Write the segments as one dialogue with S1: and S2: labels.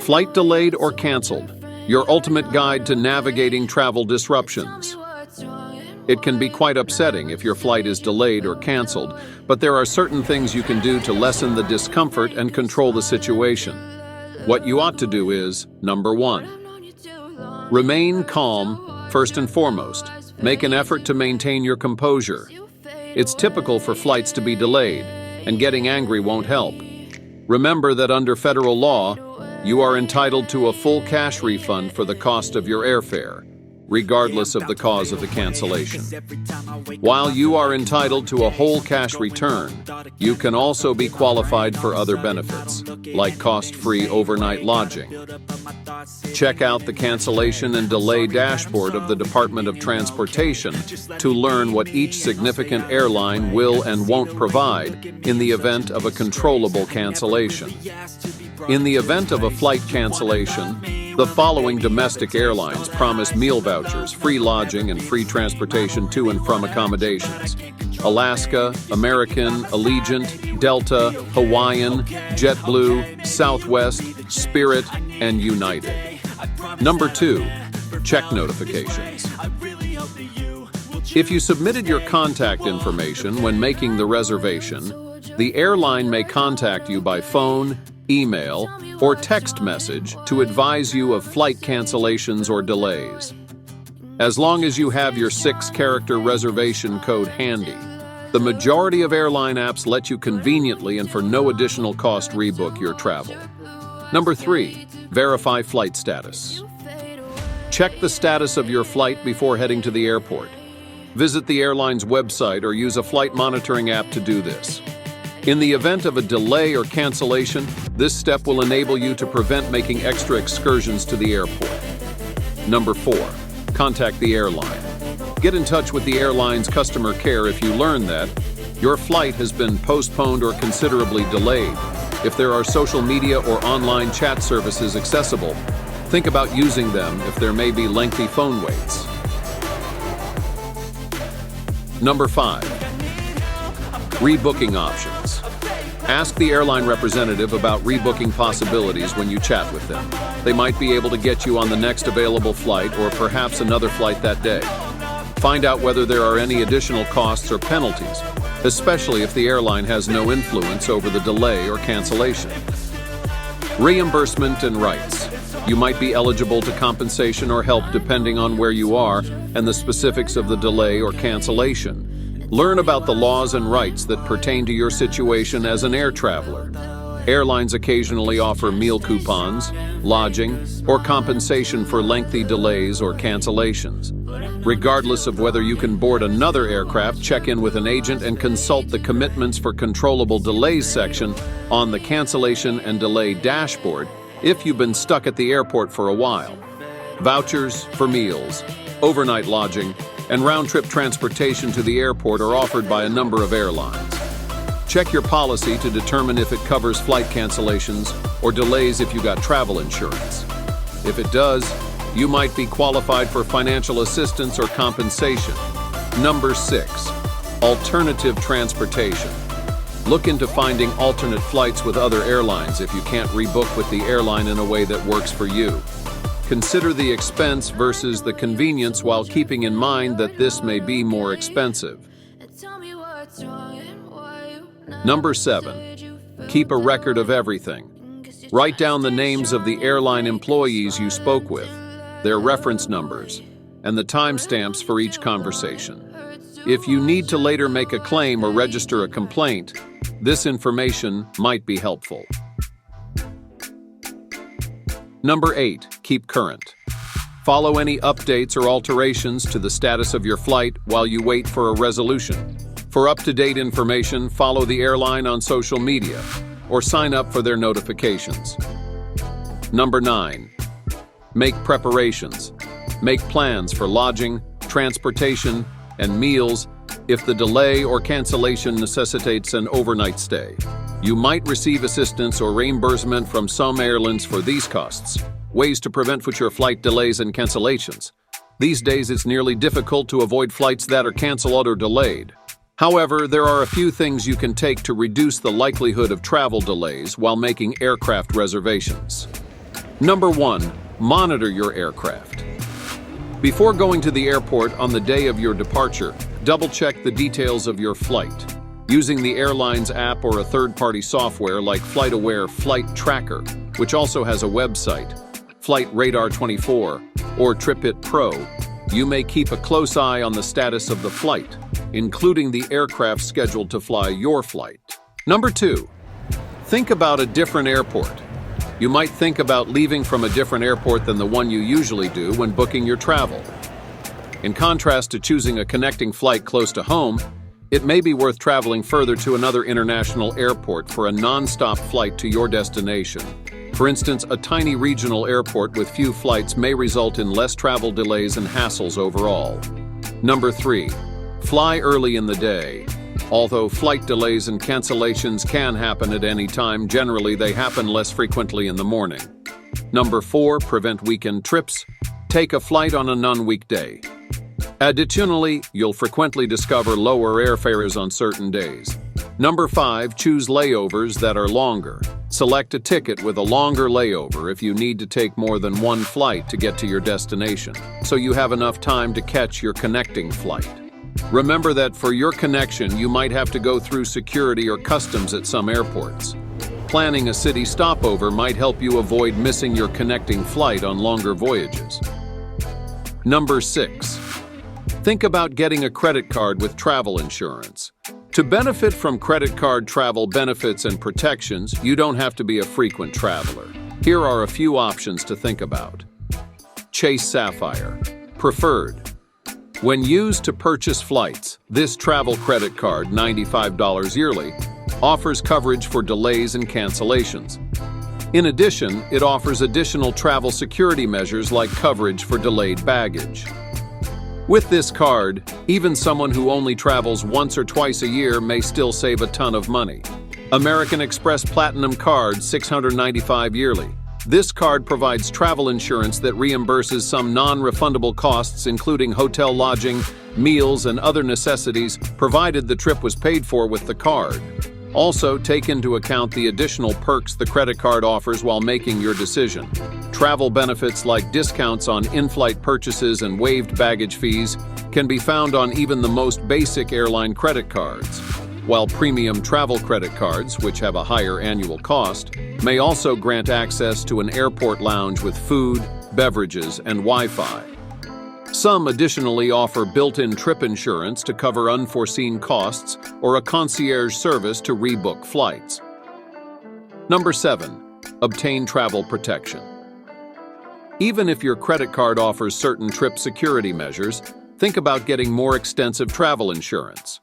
S1: Flight delayed or canceled. Your ultimate guide to navigating travel disruptions. It can be quite upsetting if your flight is delayed or canceled, but there are certain things you can do to lessen the discomfort and control the situation. What you ought to do is, number 1, remain calm, first and foremost. Make an effort to maintain your composure. It's typical for flights to be delayed, and getting angry won't help. Remember that under federal law, you are entitled to a full cash refund for the cost of your airfare, regardless of the cause of the cancellation. While you are entitled to a whole cash return, you can also be qualified for other benefits, like cost-free overnight lodging. Check out the cancellation and delay dashboard of the Department of Transportation to learn what each significant airline will and won't provide in the event of a controllable cancellation. In the event of a flight cancellation, the following domestic airlines promise meal vouchers, free lodging, and free transportation to and from accommodations: Alaska, American, Allegiant, Delta, Hawaiian, JetBlue, Southwest, Spirit, and United. Number 2, check notifications. If you submitted your contact information when making the reservation, the airline may contact you by phone, email, or text message to advise you of flight cancellations or delays. As long as you have your 6-character reservation code handy, the majority of airline apps let you conveniently and for no additional cost rebook your travel. Number 3, verify flight status. Check the status of your flight before heading to the airport. Visit the airline's website or use a flight monitoring app to do this. In the event of a delay or cancellation, this step will enable you to prevent making extra excursions to the airport. Number 4, contact the airline. Get in touch with the airline's customer care if you learn that your flight has been postponed or considerably delayed. If there are social media or online chat services accessible, think about using them if there may be lengthy phone waits. Number 5, rebooking options. Ask the airline representative about rebooking possibilities when you chat with them. They might be able to get you on the next available flight or perhaps another flight that day. Find out whether there are any additional costs or penalties, especially if the airline has no influence over the delay or cancellation. Reimbursement and rights. You might be eligible to compensation or help depending on where you are and the specifics of the delay or cancellation. Learn about the laws and rights that pertain to your situation as an air traveler. Airlines occasionally offer meal coupons, lodging, or compensation for lengthy delays or cancellations. Regardless of whether you can board another aircraft, check in with an agent and consult the Commitments for Controllable Delays section on the Cancellation and Delay dashboard if you've been stuck at the airport for a while. Vouchers for meals, overnight lodging, and round-trip transportation to the airport are offered by a number of airlines. Check your policy to determine if it covers flight cancellations or delays if you got travel insurance. If it does, you might be qualified for financial assistance or compensation. Number 6, alternative transportation. Look into finding alternate flights with other airlines if you can't rebook with the airline in a way that works for you. Consider the expense versus the convenience while keeping in mind that this may be more expensive. Number 7, keep a record of everything. Write down the names of the airline employees you spoke with, their reference numbers, and the timestamps for each conversation. If you need to later make a claim or register a complaint, this information might be helpful. Number 8, keep current. Follow any updates or alterations to the status of your flight while you wait for a resolution. For up-to-date information, follow the airline on social media or sign up for their notifications. Number 9, make preparations. Make plans for lodging, transportation, and meals if the delay or cancellation necessitates an overnight stay. You might receive assistance or reimbursement from some airlines for these costs. Ways to prevent future flight delays and cancellations. These days, it's nearly difficult to avoid flights that are canceled or delayed. However, there are a few things you can take to reduce the likelihood of travel delays while making aircraft reservations. Number 1. Monitor your aircraft. Before going to the airport on the day of your departure, double-check the details of your flight. Using the airline's app or a third-party software like FlightAware Flight Tracker, which also has a website, Flight Radar 24, or TripIt Pro, you may keep a close eye on the status of the flight, including the aircraft scheduled to fly your flight. Number 2. Think about a different airport. You might think about leaving from a different airport than the one you usually do when booking your travel. In contrast to choosing a connecting flight close to home, it may be worth traveling further to another international airport for a non-stop flight to your destination. For instance, a tiny regional airport with few flights may result in less travel delays and hassles overall. Number 3. Fly early in the day. Although flight delays and cancellations can happen at any time, generally they happen less frequently in the morning. Number 4. Prevent weekend trips. Take a flight on a non-weekday. Additionally, you'll frequently discover lower airfares on certain days. Number 5. Choose layovers that are longer. Select a ticket with a longer layover if you need to take more than one flight to get to your destination, so you have enough time to catch your connecting flight. Remember that for your connection, you might have to go through security or customs at some airports. Planning a city stopover might help you avoid missing your connecting flight on longer voyages. Number 6. Think about getting a credit card with travel insurance. To benefit from credit card travel benefits and protections, you don't have to be a frequent traveler. Here are a few options to think about. Chase Sapphire. Preferred. When used to purchase flights, this travel credit card, $95 yearly, offers coverage for delays and cancellations. In addition, it offers additional travel security measures like coverage for delayed baggage. With this card, even someone who only travels once or twice a year may still save a ton of money. American Express Platinum Card, $695 yearly. This card provides travel insurance that reimburses some non-refundable costs, including hotel lodging, meals, and other necessities, provided the trip was paid for with the card. Also, take into account the additional perks the credit card offers while making your decision. Travel benefits like discounts on in-flight purchases and waived baggage fees can be found on even the most basic airline credit cards, while premium travel credit cards, which have a higher annual cost, may also grant access to an airport lounge with food, beverages, and Wi-Fi. Some additionally offer built-in trip insurance to cover unforeseen costs or a concierge service to rebook flights. Number 7. Obtain travel protection. Even if your credit card offers certain trip security measures, think about getting more extensive travel insurance.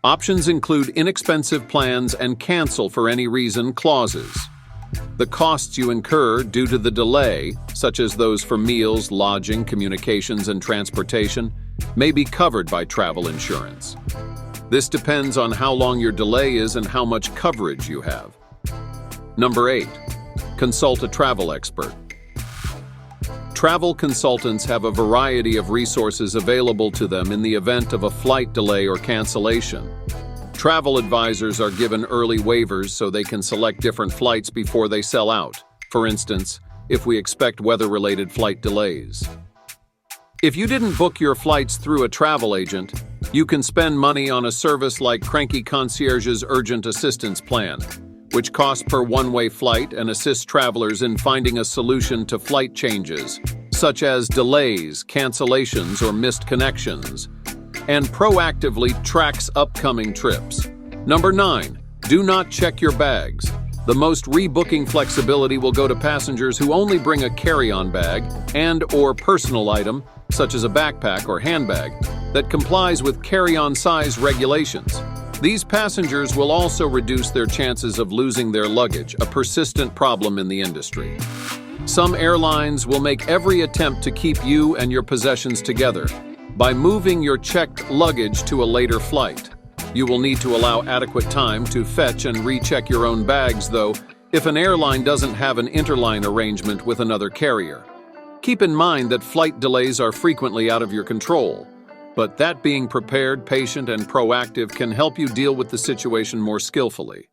S1: Options include inexpensive plans and cancel for any reason clauses. The costs you incur due to the delay, such as those for meals, lodging, communications, and transportation, may be covered by travel insurance. This depends on how long your delay is and how much coverage you have. Number 8. Consult a travel expert. Travel consultants have a variety of resources available to them in the event of a flight delay or cancellation. Travel advisors are given early waivers so they can select different flights before they sell out, for instance, if we expect weather-related flight delays. If you didn't book your flights through a travel agent, you can spend money on a service like Cranky Concierge's Urgent Assistance Plan, which costs per one-way flight and assists travelers in finding a solution to flight changes, such as delays, cancellations, or missed connections, and proactively tracks upcoming trips. Number 9. Do not check your bags. The most rebooking flexibility will go to passengers who only bring a carry-on bag and/or personal item, such as a backpack or handbag, that complies with carry-on size regulations. These passengers will also reduce their chances of losing their luggage, a persistent problem in the industry. Some airlines will make every attempt to keep you and your possessions together by moving your checked luggage to a later flight. You will need to allow adequate time to fetch and recheck your own bags, though, if an airline doesn't have an interline arrangement with another carrier. Keep in mind that flight delays are frequently out of your control, but that being prepared, patient, and proactive can help you deal with the situation more skillfully.